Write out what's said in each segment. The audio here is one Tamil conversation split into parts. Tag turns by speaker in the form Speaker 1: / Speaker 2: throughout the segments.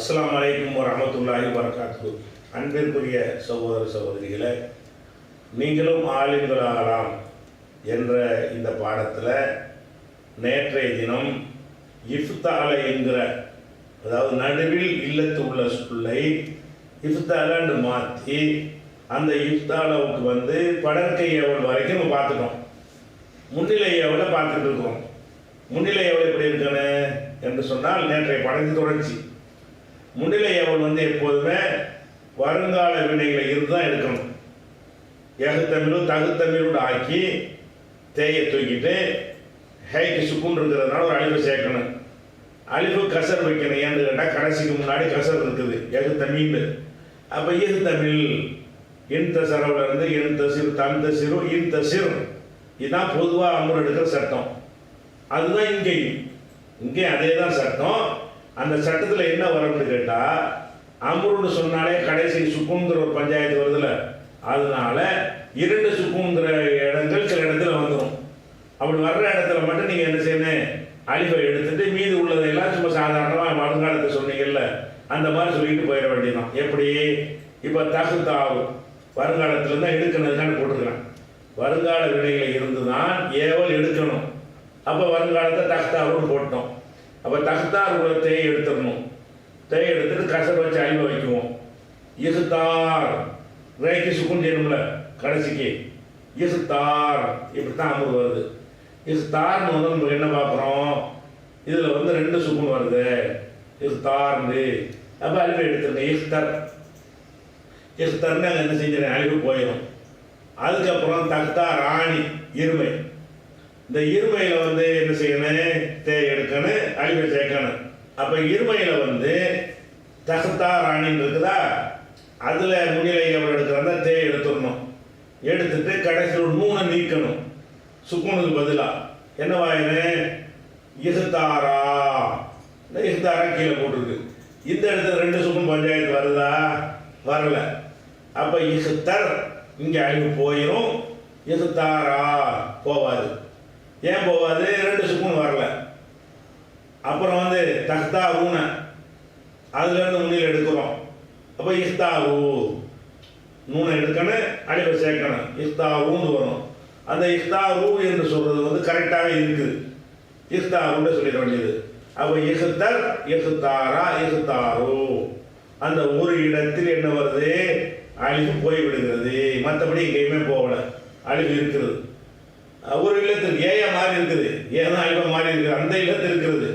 Speaker 1: அஸ்ஸலாமு அலைக்கும் வரஹ்மத்துல்லாஹி வபரகாத்துஹு. அன்பிற்குரிய சகோதர சகோதரிகளே, நீங்களும் ஆலிம்களாகலாம் என்ற இந்த பாடத்தில் நேற்றைய தினம் இஃப்தால என்கிற, அதாவது நடுவில் இல்லத்து உள்ள சொல்லை இஃப்தாலன்னு மாற்றி அந்த இஃப்தாலாவுக்கு படற்கை எவல் வரைக்கும் நம்ம பார்த்துட்டோம். முன்னிலை எவலை பார்த்துட்டு இருக்கோம். முன்னிலை எவல் எப்படி இருக்குன்னு என்று சொன்னால் நேற்றைய படத்தின் தொடர்ச்சி. முன்னிலை எவல் எப்போதுமே வருங்கால வினைகளை இருந்து தான் எடுக்கணும். ஏகத்தமிழும் தகுத்தமிழோடு ஆக்கி தேயை தூக்கிட்டு ஹைக்கு சுக்குன் இருக்கிறதுனால ஒரு அழிவு சேர்க்கணும். அழிவு கசர் வைக்கணும். ஏன்னு கேட்டால் கடைசிக்கு முன்னாடி கசர் இருக்குது எகுத்தமிழ். அப்போ ஈகுத்தமிழ் இன் தசரவுல இருந்து என் தசிறு தன் தசிறு இன் தசிறு, இதுதான் பொதுவாக அமுர் எடுக்கிற சட்டம். அதுதான் இங்கே அதே தான் சட்டம். அந்த சட்டத்தில் என்ன வரும்னு கேட்டால், அமுருன்னு சொன்னாலே கடைசி சுக்குங்கிற ஒரு பஞ்சாயத்து வருதுல்ல, அதனால இரண்டு சுக்குங்கிற இடங்கள் சில இடத்துல வந்துடும். அப்படி வர்ற இடத்துல மட்டும் நீங்கள் என்ன செய்யணும், அழிவை எடுத்துட்டு மீது உள்ளதையெல்லாம் சும்மா சாதாரணமாக வருங்காலத்தை சொன்னீங்கல்ல அந்த மாதிரி சொல்லிட்டு போயிட வேண்டியதான். எப்படி இப்போ தகுத்தாவும் வருங்காலத்தில் தான் எடுக்கணுதுக்கான போட்டுருக்கிறேன். வருங்கால வினைகளை இருந்து தான் ஏவல் எடுக்கணும். அப்போ வருங்காலத்தை தகுத்தாவுன்னு போட்டோம். அப்போ தகுத்தார் உள்ள தேயை எடுத்துடணும். தேயை எடுத்துட்டு கசர் வச்சு அழிவை வைக்குவோம். இகுத்தார் ரேக்கு சுக்குன் செய்யணும்ல கடைசிக்கு. இகுத்தார் இப்படி தான் அமுர் வருது. இகுத்தார்னு நம்ம என்ன பார்க்குறோம், இதில் ரெண்டு சுக்குன் வருது. இகுத்தார்ந்து அப்போ அழிவை எடுத்துருங்க. இகுத்தர்னு அங்கே என்ன செஞ்சிடறேன், அழிவு போயிடும். அதுக்கப்புறம் தகுத்தா ராணி இருமை. இந்த இருமையில் என்ன செய்யணும், தேய் எடுக்கணும், அழிவை சேர்க்கணும். அப்போ இருமையில் தகுத்தா ராணின்னு இருக்குதா, அதில் முன்னிலை எவ்வளோ எடுக்கிறதா தேய் எடுத்துடணும். எடுத்துட்டு கடைசியில் ஒரு நூனை நீக்கணும். சுக்குனுக்கு பதிலாக என்னவாயினு இகுத்தாரா, இந்த இகுத்தாரா கீழே போட்டிருக்கு. இந்த இடத்துல ரெண்டு சுக்குன் பஞ்சாயத்து வருதா, வரல. அப்போ இகுத்தர் இங்கே அழிவு போயிடும். இகுத்தாரா போவாது. ஏன் போவாது, ரெண்டு சுக்குன் வரல. அப்புறம் தக்தா ஊனை அதுலேருந்து முன்னில் எடுக்கிறோம். அப்போ இஃப்தாவு நூனை எடுக்கணும், அழிவை சேர்க்கணும். இஃப்தாவுன்னு வரும். அந்த இஃப்தாவு என்று சொல்கிறது கரெக்டாகவே இருக்குது. இஃப்தாவுன்னு சொல்லிட வேண்டியது. அப்போ இஃப்தர் இஃப்தாரா இஃப்தாரு, அந்த ஒரு இடத்தில் என்ன வருது, அழிவு போய்விடுகிறது. மற்றபடி எங்கேயுமே போகல, அழிவு இருக்கிறது. ஒரு இல்லத்துக்கு ஏயா மாறி இருக்குது, ஏன் அழிவா மாறி இருக்குது, அந்த இல்லத்து இருக்கிறது.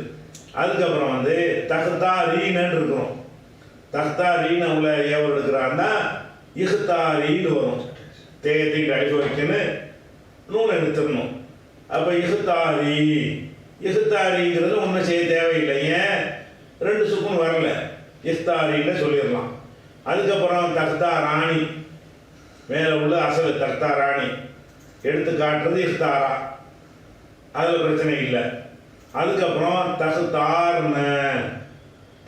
Speaker 1: அதுக்கப்புறம் தகுத்தா ரீனு இருக்கிறோம். தகுத்தா ரீனை உள்ள ஏவல் எடுக்கிறான்னா இகுத்தாரின்னு வரும். தேயத்துக்கு அழிவு வைக்கணும், நூலை எடுத்துடணும். அப்போ இகுத்தாரிங்கிறது ஒன்றும் செய்ய தேவையில்லை. ஏன், ரெண்டு சுக்குன்னு வரல, இஃப்தாரின்னு சொல்லிடலாம். அதுக்கப்புறம் தக்தா ராணி மேலே உள்ள அசல் தக்தா ராணி எடுத்து காட்டுறது இஃப்தாரா, அதில் பிரச்சனை இல்லை. அதுக்கப்புறம்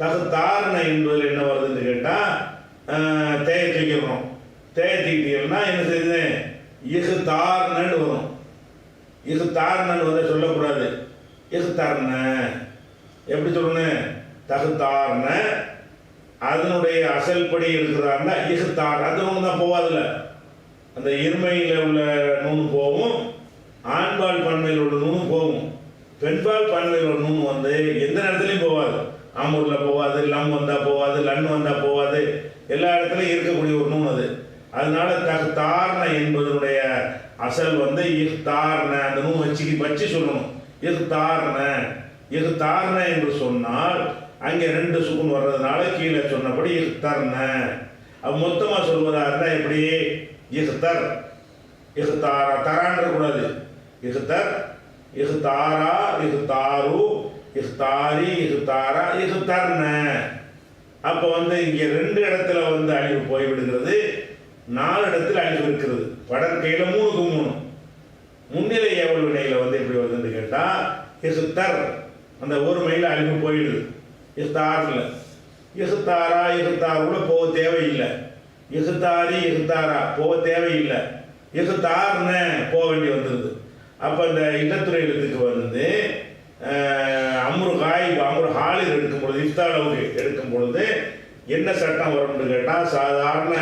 Speaker 1: தகுத்தார்ன என்பதில் என்ன வருதுன்னு கேட்டால் தேயை தூக்கிடுறோம். தேயை தூக்கிட்டீங்கன்னா என்ன செய்யுது, இகுத்தார்னு வரும். இகுத்தார்னு சொல்லக்கூடாது, இகுத்தார்ன எப்படி சொல்லணும், தகுத்தார்ன அதனுடைய அசல்படி இருக்கிறாருன்னா இகுத்தார் அது ஒன்று தான் போவாதில்ல. அந்த இருமையில் உள்ள நூனு போகும், ஆண்பால் பன்மையில் உள்ள நூனு போகும். பெண்பால் பன்மையில் உள்ள நூனு எந்த இடத்துலையும் போகாது. ஆம்பூரில் போகாது, லம் வந்தால் போகாது, லன்னு வந்தால் போகாது. எல்லா இடத்துலையும் இருக்கக்கூடிய ஒரு நூன் அது. அதனால தகுத்தார்ன என்பதனுடைய அசல் இஃப்தார்ன, அந்த நூன் வச்சு சொல்லணும். இஃப்தார்ன என்று சொன்னால் அங்கே ரெண்டு சுக்குன் வர்றதுனால கீழே சொன்னபடி இஃப்தர்ன. அது மொத்தமாக சொல்வதாக இருந்தால் எப்படி, இஃப்தர் இஃப்தாரா, தரான்ற கூடாது. இஃப்தர் இஃப்தாரா இஃப்தாரு இஃப்தாரி இஃப்தாரா இஃப்தர்ன. அப்போ இங்கே ரெண்டு இடத்துல அழிவு போய்விடுகிறது, 4 இடத்துல அழிவு இருக்கிறது. படற்கையில் 3க்கு 3 முன்னிலை ஏவல் வினையில் எப்படி வருதுன்னு கேட்டால் இஃப்தர் அந்த ஒரு மையில் அழிவு போயிடுது. இஃப்தாரில் இஃப்தாரா இஃப்தாருல போக தேவையில்லை. இஃப்தாரி இஃப்தாரா போக தேவையில்லை. இஃப்தார்ன போக வேண்டி வந்துடுது. அப்போ இந்த இல்லத்துறை எழுத்துக்கு அம்ரு காய் அம்ரு ஹாலில் எடுக்கும் பொழுது இஃப்தாலவுக்கு எடுக்கும் பொழுது என்ன சட்டம் வரும்னு கேட்டால் சாதாரண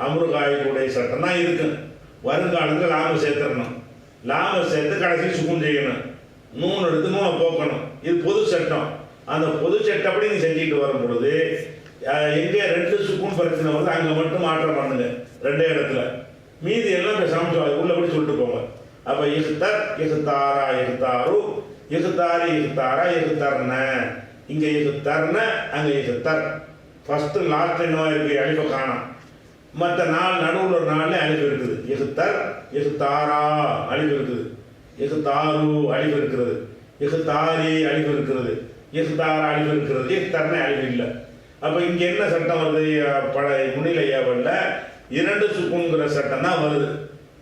Speaker 1: அமருகாயுடைய சட்டம் தான் இருக்கு. வருங்காலத்தில் லாப சேர்த்துடணும், லாப சேர்த்து கடைசி சுக்கும் செய்யணும், நூன் எடுத்து நூனை போக்கணும். இது பொது சட்டம். அந்த பொது சட்டப்படி நீ செஞ்சுட்டு வரும் பொழுது எங்கே 2 சுக்கும் பிரச்சனை வந்து அங்கே மட்டும் மாற்றம் பண்ணுங்க 2 இடத்துல. மீதி எல்லாம் பேசாமல் உள்ளபடி சொல்லிட்டு போங்க. அப்போ இஹ்தர் இஹ்தாரா இஹ்தாரு இஹ்தாரி இஹ்தாரா இஹ்தர்ன. இங்கே இஹ்தர்ன, அங்கே இஹ்தர். ஃபஸ்ட்டு லாஸ்ட் என்ன இருக்கு, அழிப்பை காணும். மற்ற நடுவில் ஒரு 4 அழிப்பு இருக்குது. இஹ்தர் இஹ்தாரா அழிப்பு இருக்குது, இஹ்தாரு அழிப்பு இருக்கிறது, இஹ்தாரி அழிப்பு இருக்கிறது, இஹ்தாரா அழிப்பு இருக்கிறது, இஹ்தர்ன அழிப்பு இல்லை. அப்போ இங்கே என்ன சட்டம் வருது, முன்னிலை ஏவலில் 2 சுக்குங்கிற சட்டம் தான் வருது.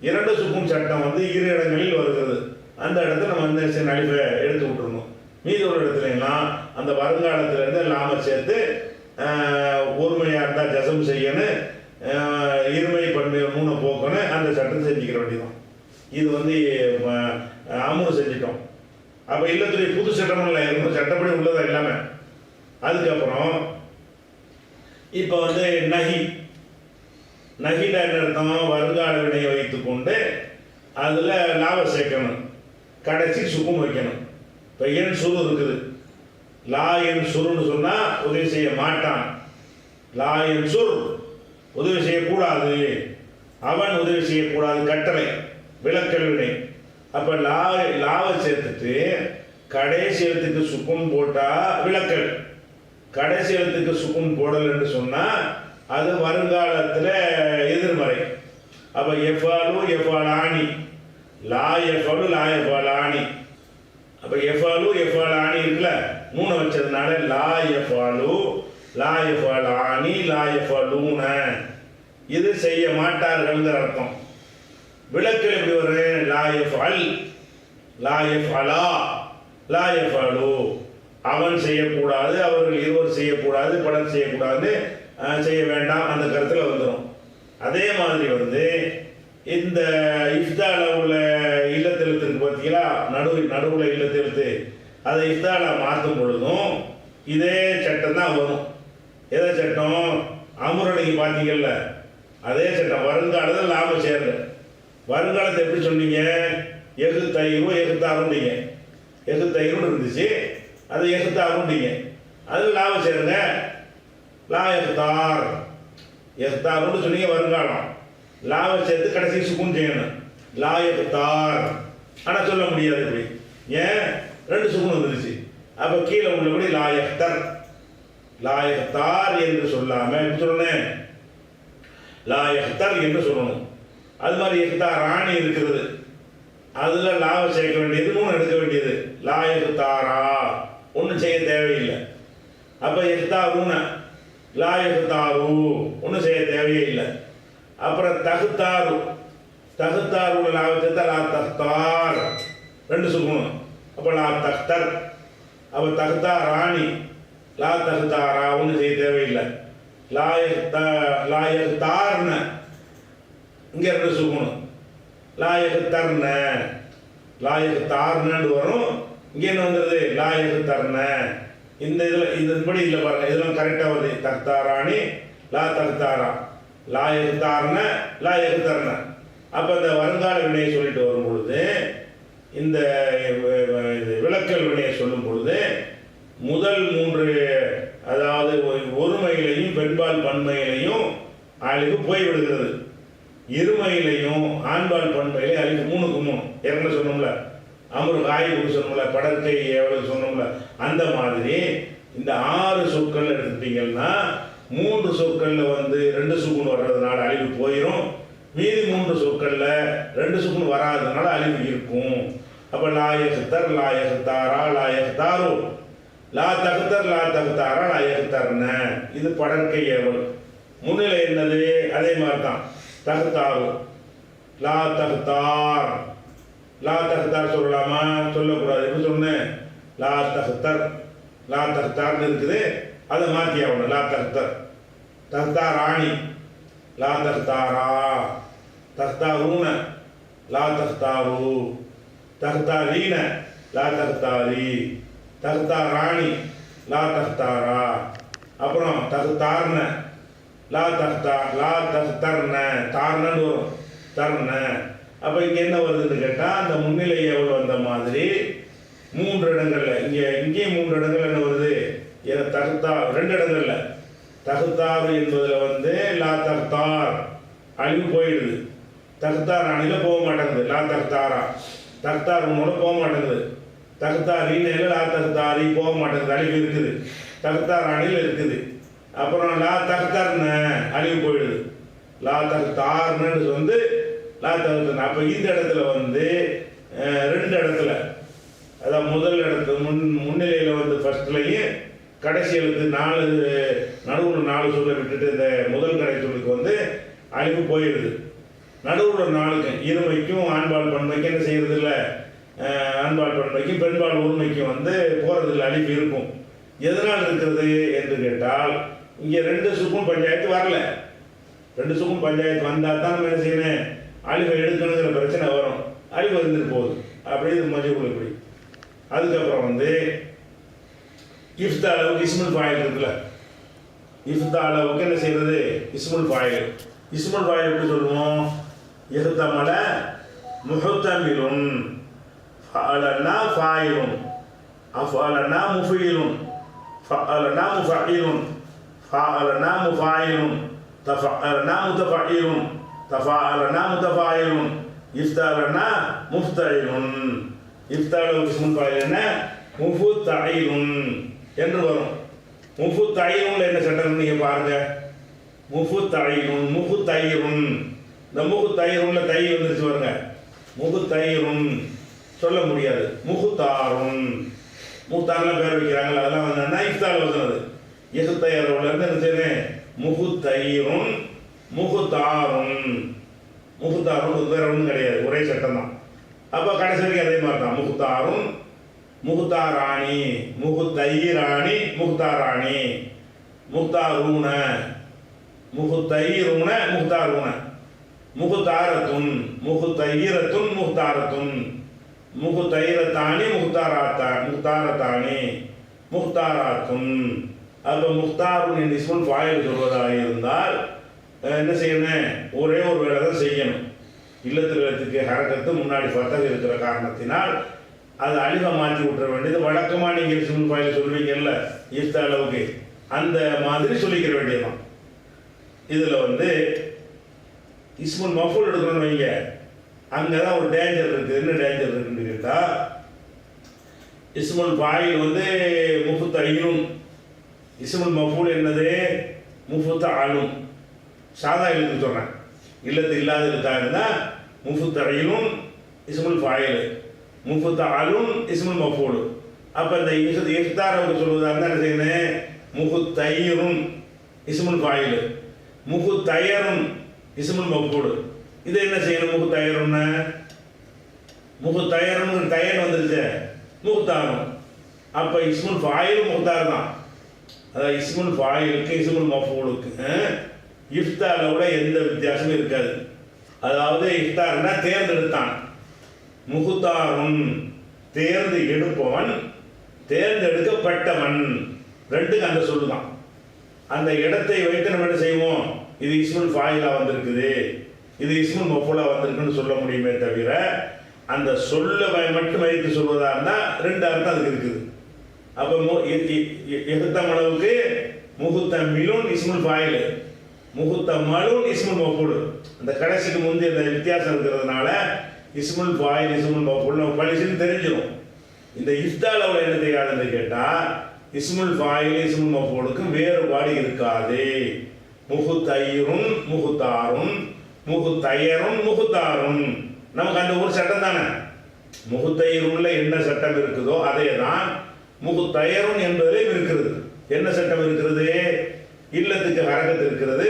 Speaker 1: 2 சுக்கும் சட்டம் வந்து 2 இடங்களில் வருகிறது. அந்த இடத்துல நம்ம வந்து அழிப்பை எடுத்து விட்டுருணும். மீதி ஒரு இடத்துலலாம் அந்த வருங்காலத்திலேருந்து லாபம் சேர்த்து ஒருமையாக இருந்தால் ஜசம் செய்யணும், இருமை பண்பு 3 போக்கணும், அந்த சட்டத்தை செஞ்சுக்கிற வேண்டியதான். இது வந்து அமுல் செஞ்சிட்டோம். அப்போ இல்லத்துடைய புது சட்டம் இல்லை, சட்டப்படி உள்ளதா எல்லாமே. அதுக்கப்புறம் இப்போ வந்து நகில என்ன அர்த்தம், வருங்கால வினையை வைத்துக்கொண்டு அதில் லாபம் சேர்க்கணும், கடைசி சுக்கும் வைக்கணும். இப்போ என் சுரு இருக்குது, லா என் சுருன்னு சொன்னால் உதவி செய்ய மாட்டான், லா என் சுர் உதவி செய்யக்கூடாது, அவன் உதவி செய்யக்கூடாது, கட்டளை விளக்கல் வினை. அப்போ லாவை சேர்த்துட்டு கடைசி எழுத்துக்கு சுக்கும் போட்டால் விளக்கல், கடைசி எழுத்துக்கு சுக்கும் போடல் என்று சொன்னால் அது வருங்காலத்தில் எதிர்மறை. அப்போ எஃபாலு எஃபாலானி, லா எஃபாலு லா எஃபாலானி. அப்போ எஃபாலு எஃபாலானி இருக்குல்ல, 3 வச்சதுனால லா எஃபாலு லா எஃபாலானி லா எஃபாலூன, இது செய்ய மாட்டார்கள்ங்கிற அர்த்தம். விளக்கில் எப்படி வரும், லா எஃபால் லா எஃபாலா லா எஃபாலு, அவன் செய்யக்கூடாது, அவர்கள் இருவர் செய்யக்கூடாது, பலர் செய்யக்கூடாதுன்னு செய்ய வேண்டாம், அந்த கருத்தில் வந்துடும். அதே மாதிரி வந்து இந்த இஃப்தால உள்ள இல்லத்தெழுத்துக்கு பார்த்தீங்களா, நடுவில் இல்லத்தெழுத்து, அதை இஃப்தால மாற்றும் பொழுதும் இதே சட்டம் தான் வரும். எதை சட்டம், அமுரணிக்கு பார்த்தீங்கல்ல அதே சட்டம். வருங்காலத்தில் லாபம் சேரல, வருங்காலத்தை எப்படி சொன்னீங்க, எகுத்தயிரும் எகுத்தாருந்தீங்க, எகுத்தயிரும் இருந்துச்சு, அது எகுத்தாருந்தீங்க, அது லாபம் சேருங்க, லா எஃப்தார் எஃப்தார்னு சொன்னீங்க. வருங்காலம் லாபம் சேர்த்து கடைசி சுக்கும் செய்யணும், லா எஃப்தார். ஆனால் சொல்ல முடியாது இப்படி, ஏன் 2 சுக்கும் வந்துருச்சு. அப்போ கீழே உள்ளபடி லா எஃப்தர் லா எஃப்தார் என்று சொல்லாமல் எப்படி சொன்னேன், லா எஃப்தர் என்று சொல்லணும். அது மாதிரி எஃப்தார் ராணி இருக்கிறது, அதில் லாபம் சேர்க்க வேண்டியது 3 எடுக்க வேண்டியது, லா எஃப்தாரா ஒன்றும் செய்ய தேவையில்லை. அப்போ எஃப்தாருன லா எஃப்தாரு ஒன்றும் செய்ய தேவையே இல்லை. அப்புறம் தகுத்தாரு, தகுத்தாரு லாபத்தை லா தக்தார் 2 சுக்கணும். அப்போ லா தக்தர். அப்போ தகுத்தா ராணி லா தகுத்தாரா ஒன்றும் செய்ய தேவையில்லை, லா எஃப்தார்ன இங்கே 2 சுக்கணும், லா எஃப்தர்ன லா எஃப்தார்னு வரும். இங்கே என்ன வந்துடுது, லா எஃப்தர்ன. இந்த இதில் இதன்படி இல்லை பாருங்க, இதெல்லாம் கரெக்டாக வருது. தக்தாராணி லா தக்தாரா லா எகுத்தார்ன லா எகுத்தர்ன. அப்போ இந்த வருங்கால வினையை சொல்லிட்டு வரும் பொழுது, இந்த விளக்கல் வினையை சொல்லும் பொழுது முதல் 3 அதாவது ஒருமையிலையும் பெண்பால் பன்மையிலையும் அழிவு போய்விடுகிறது, இருமையிலையும் ஆண்பால் பன்மையிலே அழிவு 3க்கு 3 ஏற்கனவே சொன்னோம்ல, அமரு காய்கறி சொன்னோம்ல, படற்கை எவ்வளவு சொன்னோம்ல. அந்த மாதிரி இந்த 6 சொற்கள் எடுத்துட்டீங்கன்னா 3 சொற்களில் வந்து 2 சுக்குன்னு வர்றதுனால அழிவு போயிடும், மீதி 3 சொற்களில் 2 சுக்குன்னு வராததுனால அழிவு இருக்கும். அப்போ லா எஃப்தர் லா எஃப்தாரா லா எஃப்தாரு லா தகுத்தர் லா தகுத்தாரா லா எஃப்தர்ன, இது படற்கை ஏவல். முன்னிலை என்னது, அதே மாதிரி தான், தகுத்தாரு லா தகுத்தார். லா தகுத்தார் சொல்லலாமா, சொல்லக்கூடாது. எப்படி சொன்னேன், லா தகுத்தர் லா தகுத்தார்னு இருக்குது, அதை மாற்றி ஆகணும். லா தகுத்தர் தகுத்தார் ராணி லா தகுத்தாரா, தகுத்தாரூன லா தகுத்தாரு, தகுத்தாரீன லா தகுத்தாரி, தகுத்தார் ராணி லா தகுத்தாரா, அப்புறம் தகுத்தார்ன லா தகுத்தா லா தகுத்தர்ன தார்னு வரும் தர்ன. அப்போ இங்கே என்ன வருதுன்னு கேட்டால் அந்த முன்னிலை எவ்வளோ வந்த மாதிரி 3 இடங்கள்ல இங்கேயும் 3 இடங்கள் என்ன வருது தகுத்தா 2 இடங்கள்ல தகுத்தார் என்பதில் வந்து லா தகுத்தார் அழிவு போயிடுது. தகுத்தார் அணில போக மாட்டேங்குது. லா தகுத்தாரா தகுத்தார் உன்னோட போக மாட்டேங்குது. தகுத்தாரின்னு லா தகுத்தாரி போக மாட்டேங்குது. அழிவு இருக்குது. தகுத்தார் அணில் இருக்குது. அப்புறம் லா தகுத்தார்னு அழிவு போயிடுது. லா தகுத்தார்னு வந்து லா தகுத்தன. அப்போ இந்த இடத்துல வந்து 2 இடத்துல அதான் முதல் இடத்துல முன்னிலையில் வந்து ஃபர்ஸ்ட்லையும் கடைசி எழுத்து 4 நடுவில் 4 சொல்ல விட்டுட்டு இந்த முதல் கடை சொல்லுக்கு வந்து அழிவு போயிடுது. நடுவில் 4க்கு இருமைக்கும் ஆண்பால் பன்மைக்கும் என்ன செய்யறது இல்லை, ஆண்பால் பன்மைக்கும் பெண்பால் உரிமைக்கும் வந்து போகிறது இல்லை, அழிவு இருக்கும். எதனால் இருக்கிறது என்று கேட்டால் இங்கே 2 சுக்கும் பஞ்சாயத்து வரல. 2 சுக்கும் பஞ்சாயத்து வந்தால் தான் நம்ம என்ன செய்யணும், அழிவை எடுக்கணுங்கிற பிரச்சனை வரும். அழிவு இருந்துட்டு போகுது. அப்படி இது மஜ்ஹூல் இப்படி. அதுக்கப்புறம் வந்து இஃப்தா அளவுக்கு இஸ்முல் ஃபாயில் இருக்குல்ல, இஃப்தா அளவுக்கு என்ன செய்யறது இஸ்முல் ஃபாயில். இஸ்முல் ஃபாயில் எப்படி சொல்லுவோம், இஹ்தமல முஹ்தமிலுன் ஃபஅலனா ஃபாயிலுன் அஃபஅலனா முஃபீலுன் ஃபஅலனா முஃபஈலுன் ஃபஅலனா முஃபாயிலுன் தஃபஅலனா முத்தஃபஈலுன் தஃபஅலனா முத்தஃபாயிலுன் இஃப்தலனா முஃப்தஇலுன். இஃப்தலு இஸ்முல் ஃபாயில் என்ன முஃப்தஇலுன் என்று வரும். முஃப்தஇலுன்ல என்ன சட்டம் நீங்க பாருங்க. முஃப்தஇலுன் முஃப்தஇலுன், இந்த முஃப்தஇலுன்ல தை வந்துருச்சு பாருங்க. முஃப்தஇலுன் சொல்ல முடியாது. முஃப்தாருன், முஃப்தார்லாம் பேர் வைக்கிறாங்களா, அதெல்லாம் வந்து இஃப்தால் வந்தது. இஹ்தயரோல இருந்து என்ன செய்யணும், முஃப்தஇலுன் முஃப்தாருன். முஃப்தாருன் வேற ஒன்றும் கிடையாது, ஒரே சட்டம் தான். அப்போ கடைசி வரைக்கும் அதே மாதிரி தான். முஃப்தாருன் முஹ்தாராணி முஹ்தைராணி முஹ்தாராணி முஹ்தாரூன முஹ்தைரூன முஹ்தாரூன முஹ்தாரத்துன் முஹ்தைரத்துன் முஹ்தாரத்துன் முஹ்தைரத்தானி முஹ்தாரத்தானி முஹ்தாராத்துன். அப்போ முஹ்தாருன் இஸ்முல் ஃபாயில் சொல்வதாக இருந்தால் என்ன செய்யணும், ஒரே ஒரு வேலை தான் செய்யணும். இல்லத்துக்கு ஹரக்கத்து முன்னாடி ஃபத்தஹ் இருக்கிற காரணத்தினால் அது அழிவை மாற்றி விட்டுற வேண்டியது. வழக்கமாக நீங்கள் இஸ்முல் ஃபாயில் சொல்வீங்கல்ல இஃப்தா அளவுக்கு, அந்த மாதிரி சொல்லிக்கிற வேண்டியதுதான். இதில் வந்து இஸ்முல் மஃபூல் எடுக்கணும்னு வைங்க, அங்கே தான் ஒரு டேஞ்சர் இருக்குது. என்ன டேஞ்சர் இருக்குன்னு கேட்டால், இஸ்முல் ஃபாயில் வந்து முஃப்தஇலுன், இஸ்முல் மஃபூல் என்னது முஃப்தஅலுன். சாதா எழுத்து சொல்கிறேன், இல்லத்து இல்லாத எழுத்தாக இருந்தால் முஃப்தஇலுன் இஸ்முல் ஃபாயில், முஃப்தஅலுன் இஸ்முல் மஃபூல். அப்போ இந்த இஃப்தாருக்கு சொல்வதாக இருந்தால் என்ன செய்யணும், முஃப்தைருன் இஸ்முல் ஃபாயில், முஃப்தைருன் இஸ்முல் மஃபூல். இது என்ன செய்யணும், முஃப்தைருன்னு முஃப்தைருன்னு தயன் வந்துருச்சு முஃப்தாரும். அப்போ இஸ்முல் ஃபாயில் முஃப்தார் தான். அதாவது இஸ்முல் ஃபாயிலுக்கு இஸ்முல் மஃபூலுக்கு இஃப்தாரை விட எந்த வித்தியாசமும் இருக்காது. அதாவது இஃப்தார்னா தேர்ந்தெடுத்தான், முஹ்தாருன் தேர்ந்து எடுப்பவன், தேர்ந்தெடுக்கப்பட்டவன், ரெண்டுக்கு அந்த சொல்லுதான். அந்த இடத்தை வைத்து நம்ம என்ன செய்வோம், இது இஸ்முல் ஃபாயிலா வந்திருக்குது, இது இஸ்முல் மஃபூலா வந்திருக்குன்னு சொல்ல முடியுமே தவிர, அந்த சொல்ல மட்டும் வைத்து சொல்வதா இருந்தால் 2 அர்த்தம் அதுக்கு இருக்குது. அப்போ எகுத்தமளவுக்கு முஹ்தமிலுன் இஸ்முல் ஃபாயில், முஹ்தமலுன் இஸ்முல் மஃபூல். அந்த கடைசிக்கு முந்தைய அந்த வித்தியாசம் இருக்கிறதுனால இஸ்முல் ஃபாயில் இஸ்முல் மஃபூல் நம்ம பழிச்சுன்னு தெரிஞ்சிடும். இந்த இஃப்தாலவில் என்ன செய்யாதுன்னு கேட்டால், இஸ்முல் ஃபாயில் இஸ்முல் மஃபூலுக்கு வேறுபாடு இருக்காது. முஹ்தைருன் முஹ்தாருன் முஹ்தைருன் முஹ்தாருன், நமக்கு அந்த ஒரு சட்டம் தானே. முஹ்தைருன்ல என்ன சட்டம் இருக்குதோ அதே தான் முஹ்தைருன் என்பதிலும் இருக்கிறது. என்ன சட்டம் இருக்கிறது, இல்லத்துக்கு ஹரக்கத் இருக்கிறது,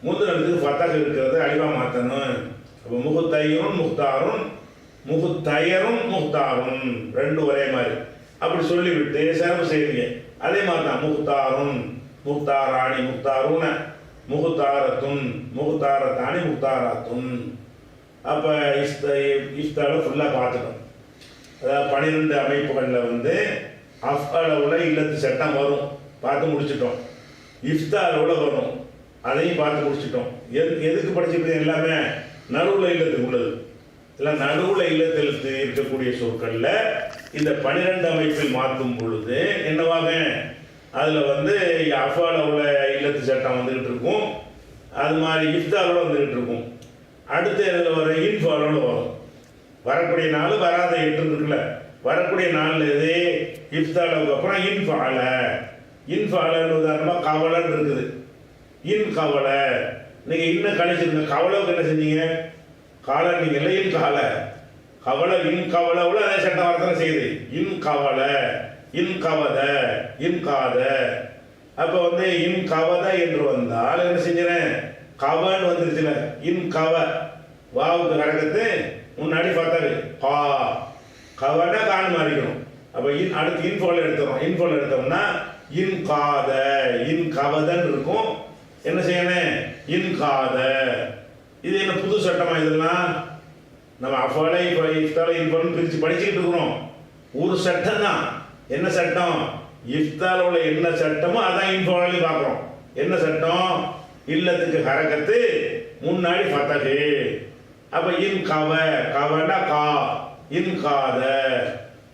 Speaker 1: முந்தினத்துக்கு ஃபத்தஹ் இருக்கிறது, அழிவா மாற்றணும். அப்போ முஹ்தைருன் முஹ்தாருன் முஹ்தைருன் முஹ்தாருன் 2 ஒரே மாதிரி அப்படி சொல்லிவிட்டு சிறப்பு செய்வீங்க. அதே மாதிரி தான் முஹ்தாருன் முஹ்தாராணி முஹ்தாருன முஹ்தாரத்துன் முஹ்தாரத்தானி முஹ்தாராத்துன். அப்போ இஃப்தாரை ஃபுல்லாக பார்த்துட்டோம். அதாவது 12 அமைப்புகளில் வந்து அஃப்அலவுல இல்லத்து சட்டம் வரும், பார்த்து முடிச்சிட்டோம். இஃப்தாரோட வரும். அதையும் பார்த்து முடிச்சிட்டோம். எதுக்கு படிச்சுட்டு எல்லாமே நடுவுல இல்லத்துக்கு உள்ளது. இல்லை நடுவுல இல்லத்தில் இருக்கக்கூடிய சொற்களில் இந்த 12 அமைப்பில் மாற்றும் பொழுது என்னவாக அதில் வந்து அஃபால உள்ள இல்லத்து சட்டம் வந்துக்கிட்டு இருக்கும். அது மாதிரி இஃப்தாரோட வந்துக்கிட்டு இருக்கும். அடுத்து இதில் வர இன்ஃபாலோட வரும். வரக்கூடிய நாள் வராத 8 இருக்குல்ல, வரக்கூடிய நாளில் இது இஃப்தாலுக்கு அப்புறம் இன்ஃபாலன்னு உதாரணமாக கவலைன்னு இருக்குது. இன் கவலை நீங்கள் இன்னும் கழிச்சிருங்க. கவலைவுக்கு என்ன செஞ்சீங்க? காலை நீங்கள்ல இன் காலை கவலை இன் கவலைவுல அதே சட்டம் வரத்தான செய்யுது. இன் கவலை இன் கவத இன் காத. அப்போ வந்து இன் கவத என்று வந்தால் என்ன செஞ்சேன்? கவன்னு வந்துருச்சுல. இன் கவ வாவுக்கு கணக்கத்து முன்னாடி பார்த்தாரு பா கவனை காணு மாறிக்கணும். அப்போ அடுத்து இன்ஃபோல எடுத்துறோம். இன்ஃபோல எடுத்தோம்னா இன் காத இன் கவதன்னு இருக்கும். என்ன செய்யணும்? இன் காத. இது என்ன புது சட்டமா? இதெல்லாம் நம்ம அஃபாலை இஃப்தாலை இன்ஃபாலும் பிரித்து படிச்சுக்கிட்டு இருக்கிறோம். ஒரு சட்டம் தான். என்ன சட்டம்? இஃப்தால உள்ள என்ன சட்டமோ அதான் இன்ஃபாலையும் பார்க்குறோம். என்ன சட்டம்? இல்லத்துக்கு ஹரக்கத்து முன்னாடி ஃபதஹு. அப்போ இன் கவ கவனா கா இன் காத.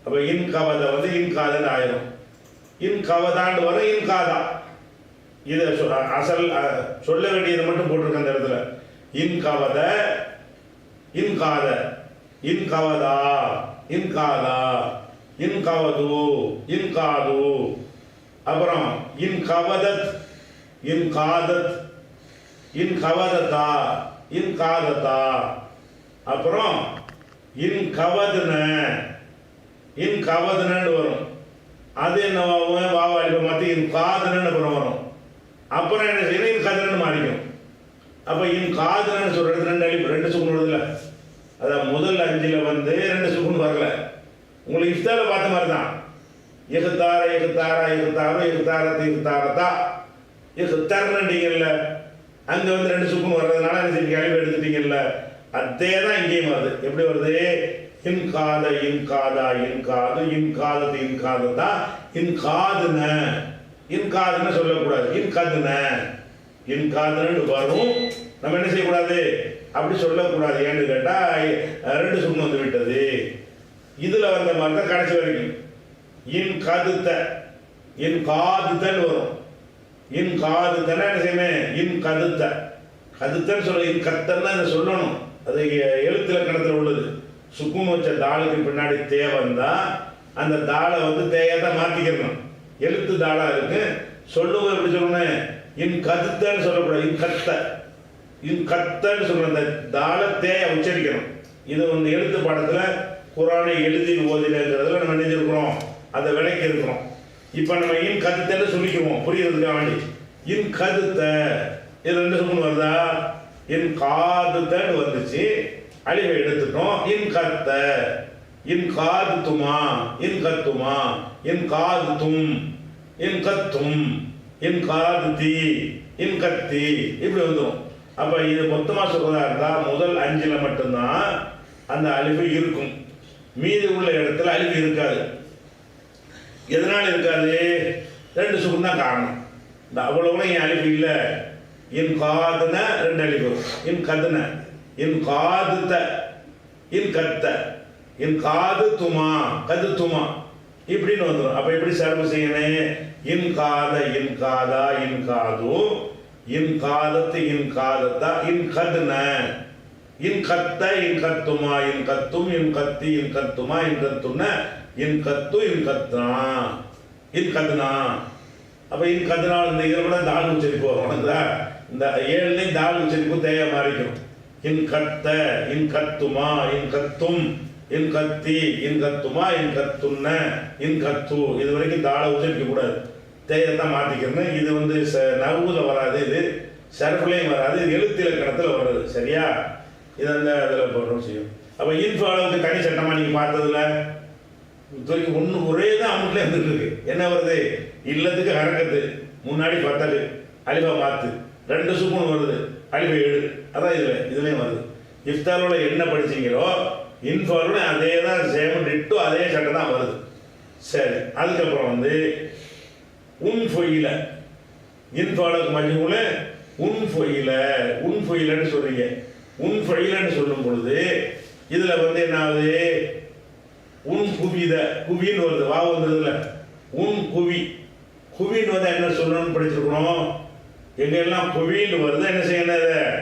Speaker 1: அப்போ இன் கவத வந்து இன் காதன்னு ஆயிரும். இன் கவதாண்டு வரும் இன் காதா. இதை அசல் சொல்ல வேண்டியதை மட்டும் போட்டிருக்க அந்த இடத்துல. இன் கவத இன் காத இன் கவதா இன் காதா இன் கவது இன் காது. அப்புறம் இன் கவதத் இன் காதத் இன் கவதத்தா இன் காதத்தா. அப்புறம் இன் கவதுன இன் கவதுனன்னு வரும். அது என்ன வாவாளி மாற்றி இன் காதுனன்னு அப்புறம் வரும். அப்புறம் என்ன செய்யணும்? இன் கதுனன்னு மாறிக்கும். அப்போ இன் காதுனன்னு சொல்கிறது 2 அழிப்பு 2 சுக்குன் வருதுல்ல. அதான் முதல் 5ல் வந்து 2 சுக்குன் வரல. உங்களுக்கு இஃப்தாரை பார்த்த மாதிரி தான். எகுத்தார எகுத்தாரா எகுத்தாரோ எகுத்தாரத்து எகுத்தாரத்தா எகுத்தாருன்னீங்கல்ல. அங்கே வந்து 2 சுக்குன் வர்றதுனால என்ன செஞ்சு அழிவு எடுத்துட்டீங்கல்ல. அதே தான் இங்கேயும் வருது. எப்படி வருது? இன் காத இன் காதா இன் காது இன் காதத்து இன் காதத்தா இன் காதுன. இன் காதுன்னு சொல்லக்கூடாது. இன் கதுன இன் காதுன்னு வரும். நம்ம என்ன செய்யக்கூடாது? அப்படி சொல்லக்கூடாது. ஏன்னு கேட்டால் 2 சுக்குன் வந்து விட்டது. இதில் வந்த மாதிரி தான் கடைசி வரைக்கும் இன் கதுத்த இன் காதுத்தன்னு வரும். இன் காதுத்தன என்ன செய்யணும்? இன் கதுத்த கதுத்தன்னு சொல்ல. இன் கத்தன்னு தான் சொல்லணும். அது எழுத்து இலக்கணத்தில் உள்ளது. சுக்குன் வச்ச தாளுக்கு பின்னாடி தே வந்தா அந்த தாளை வந்து தேயா தான் மாற்றிக்கணும். எழுத்து தாளா இருக்கு. சொல்லுவோம் எப்படி சொல்லணும்? இன் கதுத்தன்னு சொல்லக்கூடாது. இன் கத்த இன் கத்தன்னு சொல்லணும். அந்த தாளை தேய உச்சரிக்கணும். இது வந்து எழுத்து பாடத்தில் குரானை எழுதி ஓதினங்கிறதுல நம்ம நினைஞ்சிருக்கிறோம். அதை விலைக்கு இருக்கிறோம். இப்போ நம்ம இன் கதுத்தன்னு சொல்லிக்குவோம் புரியுறதுக்காக வேண்டி. இன் கதுத்த இது 2 சுக்குன் வருதா? இன் காதுத்தன்னு வந்துச்சு. அழிவை எடுத்துட்டோம். இன் கத்த இன் காதுத்துமா இன் கத்துமா இன் காதுத்தும் இன் கத்தும் இன் காதுத்தி இன் கத்தி இப்படி வந்துடும். அப்போ இது மொத்தமாக சொல்றதா இருந்தால் முதல் 5ல் மட்டும்தான் அந்த அழிவு இருக்கும். மீதி உள்ள இடத்துல அழிவு இருக்காது. எதனால் இருக்காது? 2 சுக்குன் தான் காரணம். இந்த அவ்வளவு என் அழிவு இல்லை. இன் காதுன 2 அழிவு. இன் கதுன இன் காதுத்த இன் கத்த இன் காது துமா கது துமா இப்படின்னு வந்துடும். அப்போ எப்படி சர்வ செய்யணும்? இன் காத இன் காதா இன் காது இன் காதத்து இன் காதத்தா இன் கதுன இன் கத்த இன் கத்துமா இன் கத்தும் இன் கத்தி இன் கத்துமா இன் கத்துன இன் கத்து இன் கத்னா இன் கதுனா. அப்போ இன் கதுனா இந்த இதில் கூட தாள் உச்சரிப்பு வரும். இந்த 7லையும் தாள் உச்சரிப்பு தேய மாறிக்கும். இன் கத்த இன் கத்துமா இன் கத்தும் இன் கத்தி இன் கத்துமா இன் கத்துன்ன இன் கத்து. இது வரைக்கும் தாளை உச்சரிக்க கூடாது. தேயத்தான் மாற்றிக்கணும். இது வந்து நவுல வராது. இது சர்ஃப்லையும் வராது. இது எழுத்து இலக்கணத்தில் வருது. சரியா? இது அந்த அதில் போடுறோம் செய்யும். அப்போ இன்ஃபோ அளவுக்கு தனி சட்டமாக நீங்கள் பார்த்ததில்ல. ஒன்று ஒரே தான் அவங்களே வந்துட்டு இருக்கு. என்ன வருது? இல்லத்துக்கு ஹரக்கத்து முன்னாடி ஃபதஹு அலிஃபா மாத்து 2 சுக்குன் வருது. அழிவை எழுது. அதான் இதுலேயும் வருது. இஃப்தாரோட என்ன படிச்சீங்களோ இன்ஃபாரோட அதே தான் சேம் டிட்டோ அதே சட்டம் தான் வருது. சரி, அதுக்கப்புறம் வந்து உன் பொய்யில இன்ஃபாலுக்கு மஜ்ஹூல உன்ஃபுயிலன்னு சொல்றீங்க. உன்ஃபுயிலன்னு சொல்லும் பொழுது இதுல வந்து என்ன ஆகுது? குவின்னு வருது, வா வந்ததுல குவின்னு வந்து என்ன சொல்லணும்னு படிச்சிருக்கிறோம். எங்கெல்லாம் குவின்னு வருது என்ன செய்யணும்?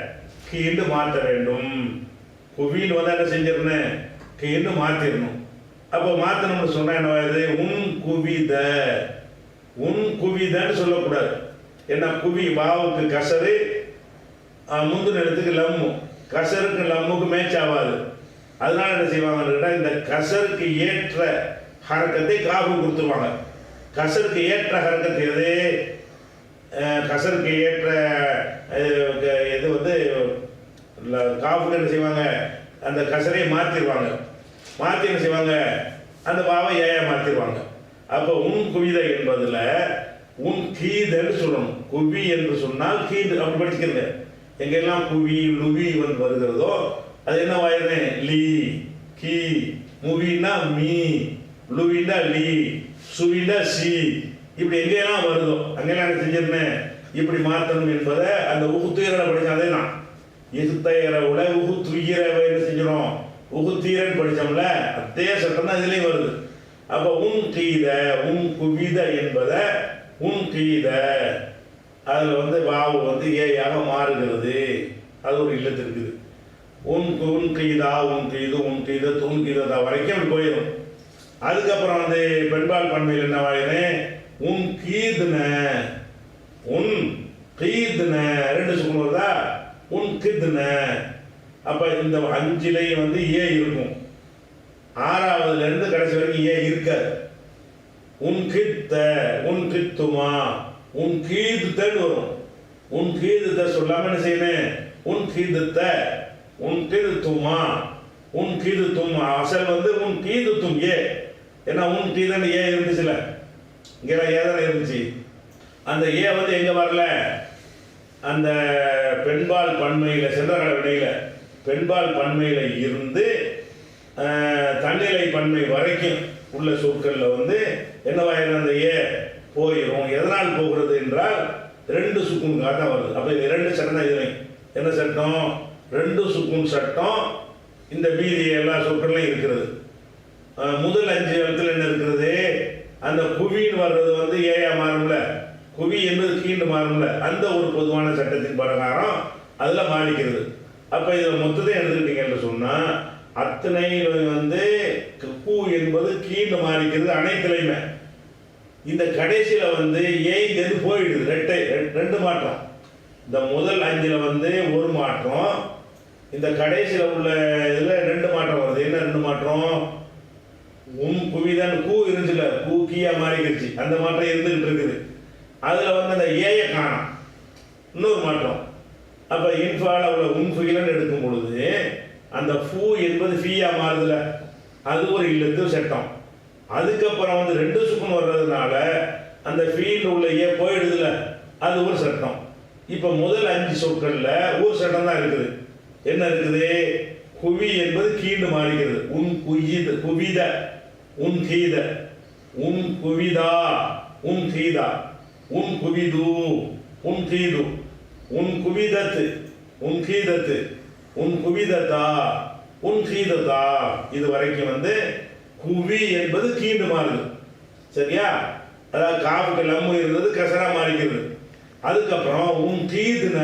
Speaker 1: கீண்டு மாற்ற வேண்டும். குவின்னு வந்து என்ன செஞ்சிடணும்? கீண்டு மாற்றிடணும். அப்போ மாற்றணும்னு சொன்னா என்ன ஆகுது? குவிதன்னு சொல்லக்கூடாது. என்ன குவி வாவுக்கு கசரு, முந்தின இடத்துக்கு லம்மு, கசருக்கு லம்முக்கு மேட்ச் ஆகாது. அதனால என்ன செய்வாங்கன்னா இந்த கசருக்கு ஏற்ற ஹரக்கத்தை காஃபு கொடுத்துருவாங்க. கசருக்கு ஏற்ற ஹரக்கத்தை எது? கசருக்கு ஏற்ற இது வந்து காஃபுக்கு என்ன செய்வாங்க? அந்த கசரையை மாற்றிடுவாங்க. மாற்றி என்ன செய்வாங்க? அந்த பாவை ஏயா மாற்றிடுவாங்க. அப்போ குவித என்பதில் கீதன்னு சொல்லணும். குவி என்று சொன்னால் கீது அப்படி படிச்சுக்கிறங்க. எங்கெல்லாம் குவி லுவி வந்து வருகிறதோ அது என்ன வாயிருந்தேன்? லீ கீ, முவின்னா மீ, லுவின்னா லீ, சுவின்னா சி, இப்படி எங்கெல்லாம் வருதோ அங்கெல்லாம் என்ன செஞ்சிருந்தேன்? இப்படி மாற்றணும் என்பதை அந்த உகுத்துயரை படித்தா அதே தான். எகுத்தையரை விட உகுத்துயிரை என்ன செஞ்சிடும்? உகுத்தீரன் படித்தோம்ல, அதே சட்டம் தான் இதுலேயும் வருது. அப்போ குவித என்பதை கீத அதில் வந்து வாவு வந்து ஏயாக மாறுகிறது. அது ஒரு இல்லத்து இருக்குது. கீதா வரைக்கும் அப்படி போயிடும். அதுக்கப்புறம் வந்து பெண்பால் பண்மையில் என்ன வாயினேன்? கீதுன ரெண்டு சுக்குன் வருதா? கிதுன. அப்ப இந்த அஞ்சிலையும் வந்து ஏ இருக்கும். ஆறாவதுல இருந்து கடைசி வரைக்கும் ஏ இருக்காது. கித்துமா கீதுத்தன்னு வரும். கீதுத்த சொல்லாம என்ன செய்யணும்? கீதுத்துமா அசல் வந்து கீதுத்தும் ஏ. ஏன்னா கீதன்னு ஏ இருந்துச்சுல, இங்கெல்லாம் ஏ தானே இருந்துச்சு. அந்த ஏ வந்து எங்க வரல? அந்த பெண்பால் பன்மையில சென்றகால வினையில பெண்பால் பன்மையில இருந்து தன்னிலை பன்மை வரைக்கும் உள்ள சொற்கள்ல வந்து என்னவாயிரும்? அந்த ஏ போயிடும். எதனால் போகிறது என்றால் ரெண்டு சுக்குனுக்காக தான் வருது. அப்ப இது ரெண்டு சட்டம் தான். இதுல என்ன சட்டம்? ரெண்டு சுக்குன் சட்டம் இந்த மீதி எல்லா சொற்கள்லையும் இருக்கிறது. முதல் 5 எழுத்துல என்ன இருக்கிறது? அந்த குவின்னு வர்றது வந்து ஏயா மாறும்ல, குவி என்பது கீண்டு மாறும்ல, அந்த ஒரு பொதுவான சட்டத்தின் பிரகாரம் அதுல மாறிக்கிறது. அப்ப இதை மொத்தத்தை எடுத்துக்கிட்டீங்கன்னு சொன்னா அத்தனை வந்து கூ என்பது கீண்டு மாறிக்கிறது அனைத்துலையுமே. இந்த கடைசியில வந்து ஏங்கிறது போயிடுது. ரெண்டு மாற்றம். இந்த முதல் 5ல வந்து ஒரு மாற்றம், இந்த கடைசியில உள்ள இதுல 2 மாற்றம் வருது. என்ன 2 மாற்றம்? குவிதான் கூ இருந்துச்சுல, கூ கீயா மாறிக்கிடுச்சு. அந்த மாற்றம் இருந்துகிட்டு இருக்குது. அதுல வந்து அந்த ஏய காணாம். இன்னொரு மாற்றம். அப்ப இன்ஃபால உள்ள உன்ஃபுயிலன்னு எடுக்கும் பொழுது அந்த ஃபூ என்பது ஃபீயா மாறுதுல, அது ஒரு இல்லத்து சட்டம். அதுக்கப்புறம் வந்து 2 சுக்குன் வர்றதுனால அந்த ஃபீல் உள்ள ஏ போயிடுதுல, அது ஒரு சட்டம். இப்ப முதல் 5 சொற்கள்ல ஒரு சட்டம் தான் இருக்குது. என்ன இருக்குது? குவி என்பது கீண்டு மாறுகிறது. குவித, கீத, குவிதா, கீதா, குவிது, கீது, குவிதத்து, கீதத்து, குவிதத்தா, கீதத்தா. இது வரைக்கும் வந்து குவி என்பது கீண்டு மாறுது. சரியா? அதாவது காஃபுக்கு லம்மு இருந்தது கசரா மாறிக்கிறது. அதுக்கப்புறம் கீதுன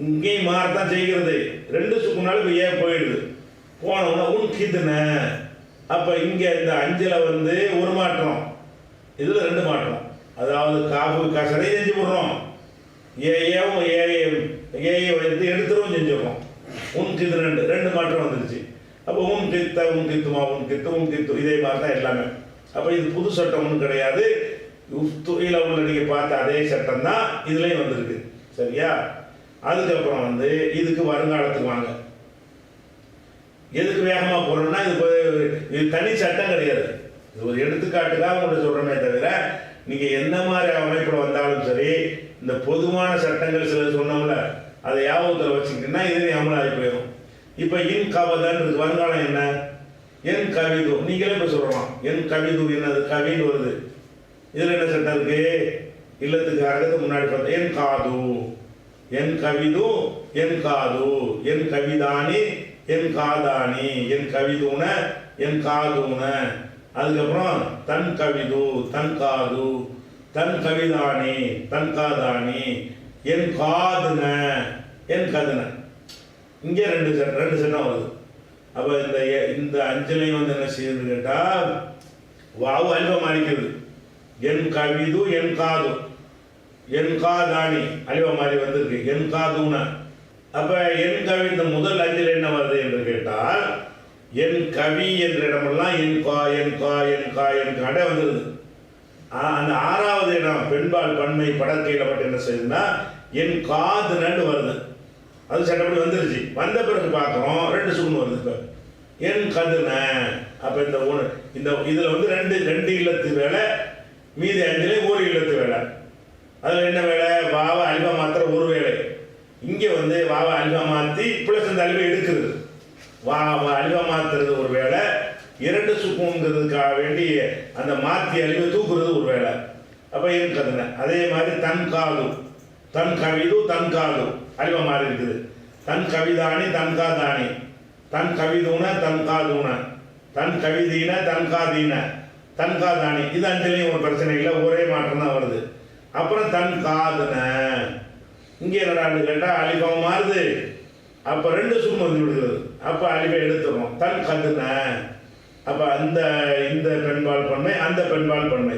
Speaker 1: இங்கேயும் மாறத்தான் செய்கிறது. 2 சுக்குனாலும் ஏன் போயிடுது. போனோம்னா கீதுன. அப்ப இங்க இந்த 5ல வந்து ஒரு மாற்றம், இதுல 2 மாற்றம். அதாவது காஃபு கசரை செஞ்சு போடுறோம், ஏயை வந்து எடுத்துரும் செஞ்சிடறோம். கீது 2 மாற்றம் வந்துருச்சு. அப்போ கித்த, கித்துமா, கித்து இதே மாதிரி தான் எல்லாமே. அப்ப இது புது சட்டம் ஒன்றும் கிடையாது. உள்ள நீங்க பார்த்த அதே சட்டம் தான் இதுலயும் வந்திருக்கு. சரியா? அதுக்கப்புறம் வந்து இதுக்கு வருங்காலத்துக்கு வாங்க. எதுக்கு வேகமா போறோம்னா இது தனி சட்டம் கிடையாது. இது ஒரு எடுத்துக்காட்டுக்காக உங்கள்கிட்ட சொல்றமே தவிர நீங்க என்ன மாதிரி அமைப்புல வந்தாலும் சரி, இந்த பொதுவான சட்டங்கள் சில சொன்னோம்ல, அதை யாபகத்தில் வச்சுக்கிட்டீங்கன்னா இது அமலாகி போயிடும். இப்ப கவதன் வருங்காலம் என்ன? கவிது. நீங்களே இப்ப சொல்லலாம் கவிது என்னது? கவின்னு வருது. இதுல என்ன சட்டம் இருக்கு? இல்லத்துக்கு அர்த்தத்தை முன்னாடி பார்த்தா என் காது, என் கவிது, என் காது, என் கவிதானி, என் காதானி, என் கவிதுன, என் காதுன. அதுக்கப்புறம் தன் கவிது, தன் காது, தன் கவிதானி, தன் காதானி, என் காதுன, என் கதுன. இங்கே ரெண்டு சட்டம் வருது. அப்போ இந்த அஞ்சலையும் வந்து என்ன செய்யுதுன்னு கேட்டால் வாவு அல்வா மாறிக்கிறது. என் கவிது, என் காது, என் காதானி அல்வா மாறி வந்திருக்கு, என் காதுன. அப்போ என் கவி இந்த முதல் அஞ்சல் என்ன வருது என்று கேட்டால் என் கவி என்ற இடமெல்லாம் என் கா, என் கா, என் கா, என் காட வந்துடுது. அந்த ஆறாவது இடம் பெண்பால் பன்மை படற்கையில் மட்டும் என்ன செய்யுதுன்னா என் காதுனன்னு வருது. அது சட்டப்படி வந்துருச்சு. வந்த பிறகு பார்க்குறோம் ரெண்டு சுகுன் வருது. இப்போ என் கதுன. அப்போ இந்த இதில் வந்து ரெண்டு இல்லத்து வேலை, மீதி அஞ்சிலே ஒரு இல்லத்து வேலை. அதில் என்ன வேலை? வாவ அல்வா மாத்திர ஒரு வேலை. இங்கே வந்து வாவ அல்வா மாற்றி பிளஸ் அந்த அல்வை எடுக்கிறது. வாவ அல்வா மாத்துறது ஒரு வேலை, இரண்டு சுக்குங்கிறதுக்காக வேண்டி அந்த மாற்றி அழிவை தூக்குறது ஒரு வேலை. அப்போ என் கதுன. அதே மாதிரி தன் காது, தன் கவிது, தன் காது அழிவா மாறி இருக்குது. தன் கவிதானி, தன் காதானி, தன் கவிதுன, தன் காதுன, தன் கவிதீன, தன் காதீன, தன் காதானி. இது அஞ்சலையும் ஒரு பிரச்சனை இல்லை, ஒரே மாற்றம் தான் வருது. அப்புறம் தன் காதுன. இங்கே என்னடான்னு கேட்டால் அழிவம் மாறுது. அப்போ ரெண்டு சும் வந்து விடுகிறது. அப்போ அழிவை எடுத்துடும். தன் கதுன. அப்போ இந்த பெண்பால் பன்மை, அந்த பெண்பால் பன்மை,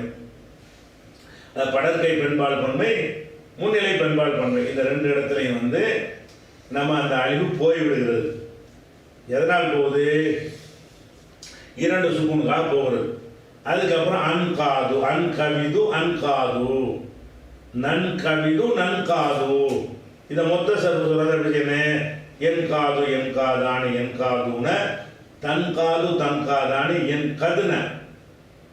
Speaker 1: படற்கை பெண்பால் பன்மை, முன்னிலை பெண்பால் பன்மை, இந்த ரெண்டு இடத்துலையும் வந்து நம்ம அந்த அழிவு போய்விடுகிறது. எதனால் போகுது? இரண்டு சுக்குனுக்காக போகிறது. அதுக்கப்புறம் அன்காது, அன்கவிது, அன்காது, நன்கவிது, நன்காது. இதை மொத்த சர்வ சொல்றது எப்படி செய்யணும்? என் காது, என் காதானி, என் காதுன, தன் காது, தன் காதானி, என் கதுன,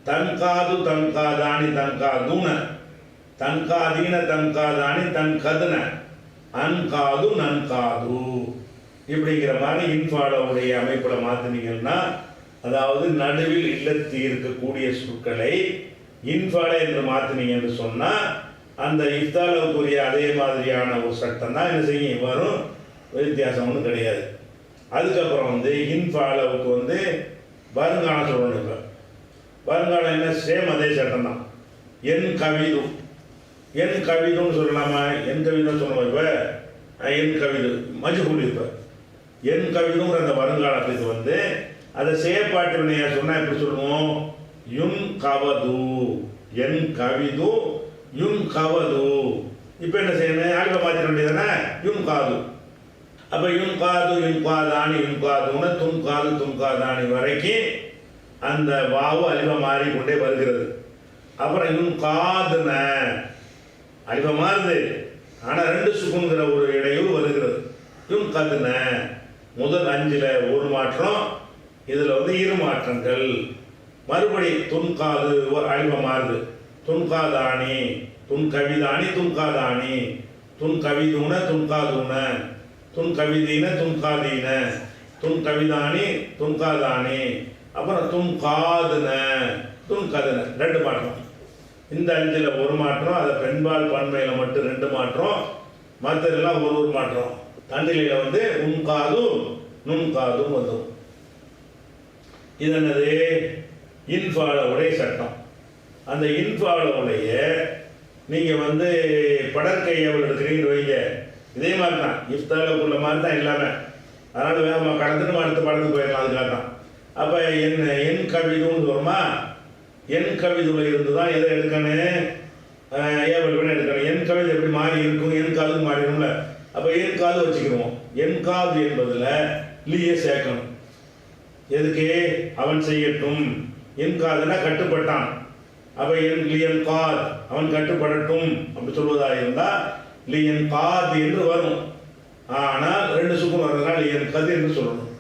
Speaker 1: தன் காது, தன் காதானி, தன் காதுன, தன் காதீன, தன் காதானி, தன் கதுன, அன்காது, நன்காது. இப்படிங்கிற மாதிரி இன்ஃபாலோவுடைய அமைப்பில் மாற்றினீங்கன்னா, அதாவது நடுவில் இல்லத்தி இருக்கக்கூடிய சொற்களை இன்ஃபால என்று மாற்றினீங்கன்னு சொன்னால் அந்த இஃப்தாலுக்குரிய அதே மாதிரியான ஒரு சட்டம் தான் என்ன செய்யும் வரும். வித்தியாசம் ஒன்றும் கிடையாது. அதுக்கப்புறம் வந்து இன்ஃபாலவுக்கு வந்து வருங்காலம் சொல்லணும். இப்போ வருங்காலம் என்ன? சேம் அதே சட்டம் தான். என் கவிது, என் கவிதுன்னு சொல்லலாமா? என் கவிதுன்னு சொல்லணும். இப்போ என் கவிது மஜ்ஹூல். இப்போ என் கவிதுங்கிற அந்த வருங்காலத்துக்கு வந்து அதை செயற்பாட்டு வினையா சொன்னால் எப்படி சொல்லுவோம்? யுன் கவது, என் கவிது, யுன் கவது. இப்போ என்ன செய்யணும்? ஆல்ப மாற்றிட வேண்டியதானே? யுன் காது. அப்போ யுன் காது, யுன் காதானி, யுன் காதுன்னு துன் காது, துன் காதானி வரைக்கும் அந்த வாவு அழிவ மாறிக்கொண்டே வருகிறது. அப்புறம் யுன் காதுன அழிவ மாறுது, ஆனால் ரெண்டு சுக்குங்கிற ஒரு இடையூறு வருகிறது. யுன் கதுன முதல் அஞ்சில் ஒரு மாற்றம், இதில் வந்து இரு மாற்றங்கள். மறுபடி துன்காது அழிவ மாறுது. துன்காதானி, துன் கவிதானி, துன்காதானி, துன் கவிதுன, துன்காதுன, துன் கவிதீன, துன்காதீன, துன் கவிதானி, துன்காதானி, அப்புறம் துன் காதுன, துன் கதுன. ரெண்டு மாற்றம். இந்த அஞ்சில் ஒரு மாற்றம், அதை பெண்பால் பன்மையில் மட்டும் ரெண்டு மாற்றம், மற்றதெல்லாம் ஒரு மாற்றம். தண்டிலையில் வந்து உன்காதும் நுண்காதும் வந்துடும். இது என்னது? இன்ஃபாலோவுடைய சட்டம். அந்த இன்ஃபாலோவுடைய நீங்கள் வந்து படற்கை எவ்வளோ எடுக்கிறீங்கன்னு வைங்க, இதே மாதிரி தான் இஃப்தாலுக்குள்ள மாதிரி தான் இல்லாமல். அதனால் வேகமாக கடந்துட்டு அடுத்த படத்துக்கு போயிடலாம். அதுக்காக தான். அப்போ என் கவிதுன்னு வருமா? என் கவிதுல இருந்து தான் எதை எடுக்கணும்? ஏவல் எடுக்கணும். என் கவிதை எப்படி மாறி இருக்கும்? என் காது மாறிடும்ல. அப்போ என் காது வச்சுக்கிடுவோம். என் காது என்பதில் லீயை சேர்க்கணும். எதுக்கு? அவன் செய்யட்டும். என் காதுனா கட்டுப்பட்டான். அப்போ லியன் காத், அவன் கட்டுப்படட்டும் அப்படி சொல்வதாக இருந்தால் லியன் காத் என்று வரும். ஆனால் ரெண்டு சுக்கும் வர்றதுனால லியன் கது என்று சொல்லணும்.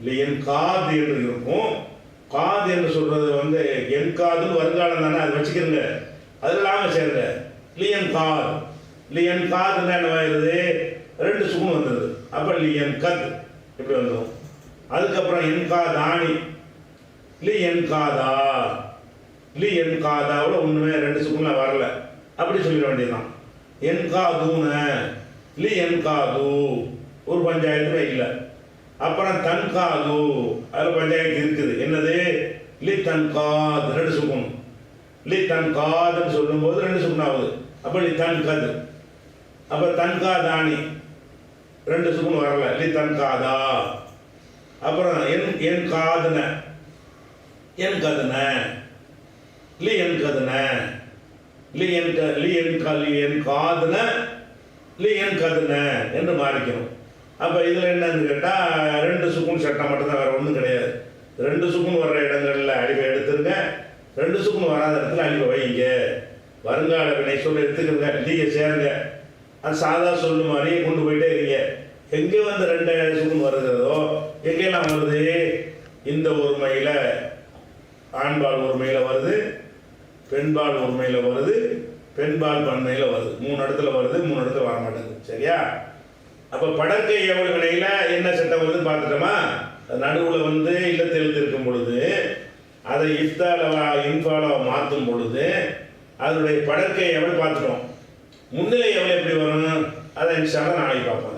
Speaker 1: லியன் காத் என்று இருக்கும். காது என்று சொல்றது வந்து என் காதுன்னு வருங்காலம் தானே, அது வச்சுக்கிறங்க. அது இல்லாமல் சேருங்க. லியன் காத், லியன் காதுன்னா என்ன ஆயிடுது? ரெண்டு சுக்கும் வந்துடுது. அப்போ லியன் கத் இப்படி வந்துடும். அதுக்கப்புறம் என் காதானி, லி என் காதா, லி என் காதாவில் ஒன்றுமே ரெண்டு சுக்கும்லாம் வரல. அப்படி சொல்லிட வேண்டியதுதான். என்காதூன லி என்காது ஒரு பஞ்சாயத்து இல்லை. அப்புறம் தன்காது அதில் பஞ்சாயத்து இருக்குது. என்னது? லி தன்காது ரெண்டு சுக்கணும். லி தன்காதுன்னு சொல்லும்போது ரெண்டு சுக்கணும் ஆகுது. அப்போ லி தன்கது. அப்போ தன்காதானி ரெண்டு சுக்கணும் வரல. லி தன்காதா. அப்புறம் என் காதுன என் கதுன லி என் கதுன லி என் காதுன லி என் கதுன என்று மாறிக்கணும். அப்போ இதில் என்னன்னு கேட்டால் ரெண்டு சுக்குன் சட்டம் மட்டும்தான், வேறு ஒன்றும் கிடையாது. ரெண்டு சுக்குன் வர்ற இடங்களில் அழிவை எடுத்துருங்க, ரெண்டு சுக்குன் வராத இடத்துல அழிவை வைங்க. வருங்கால வினை சொல்ல எடுத்துக்கிறங்க, நீங்கள் சேருங்க. அது சாதா சொல்லு மாதிரியே கொண்டு போயிட்டே இருங்க. எங்கே வந்து ரெண்டு சுக்குன் வருகிறதோ எங்கெல்லாம் வருது? இந்த ஒருமையில் ஆண்பால் ஒருமையில் வருது, பெண்பால் ஒருமையில் வருது, பெண்பால் பன்மையில் வருது. 3 இடத்துல வருது, 3 இடத்துல வர மாட்டேங்குது. சரியா? அப்போ படற்கை ஏவல் வினையில் என்ன சட்டம் வருதுன்னு பார்த்துட்டோமா? நடுவில் வந்து இல்லத்தில் எழுத்திருக்கும் பொழுது அதை இன்ஃபால மாற்றும் பொழுது அதனுடைய படற்கை ஏவல் பார்த்துட்டோம். முன்னிலை ஏவல் எப்படி வரும் அதை இன்ஷா அல்லாஹ் நாளைக்கு பார்ப்போம்.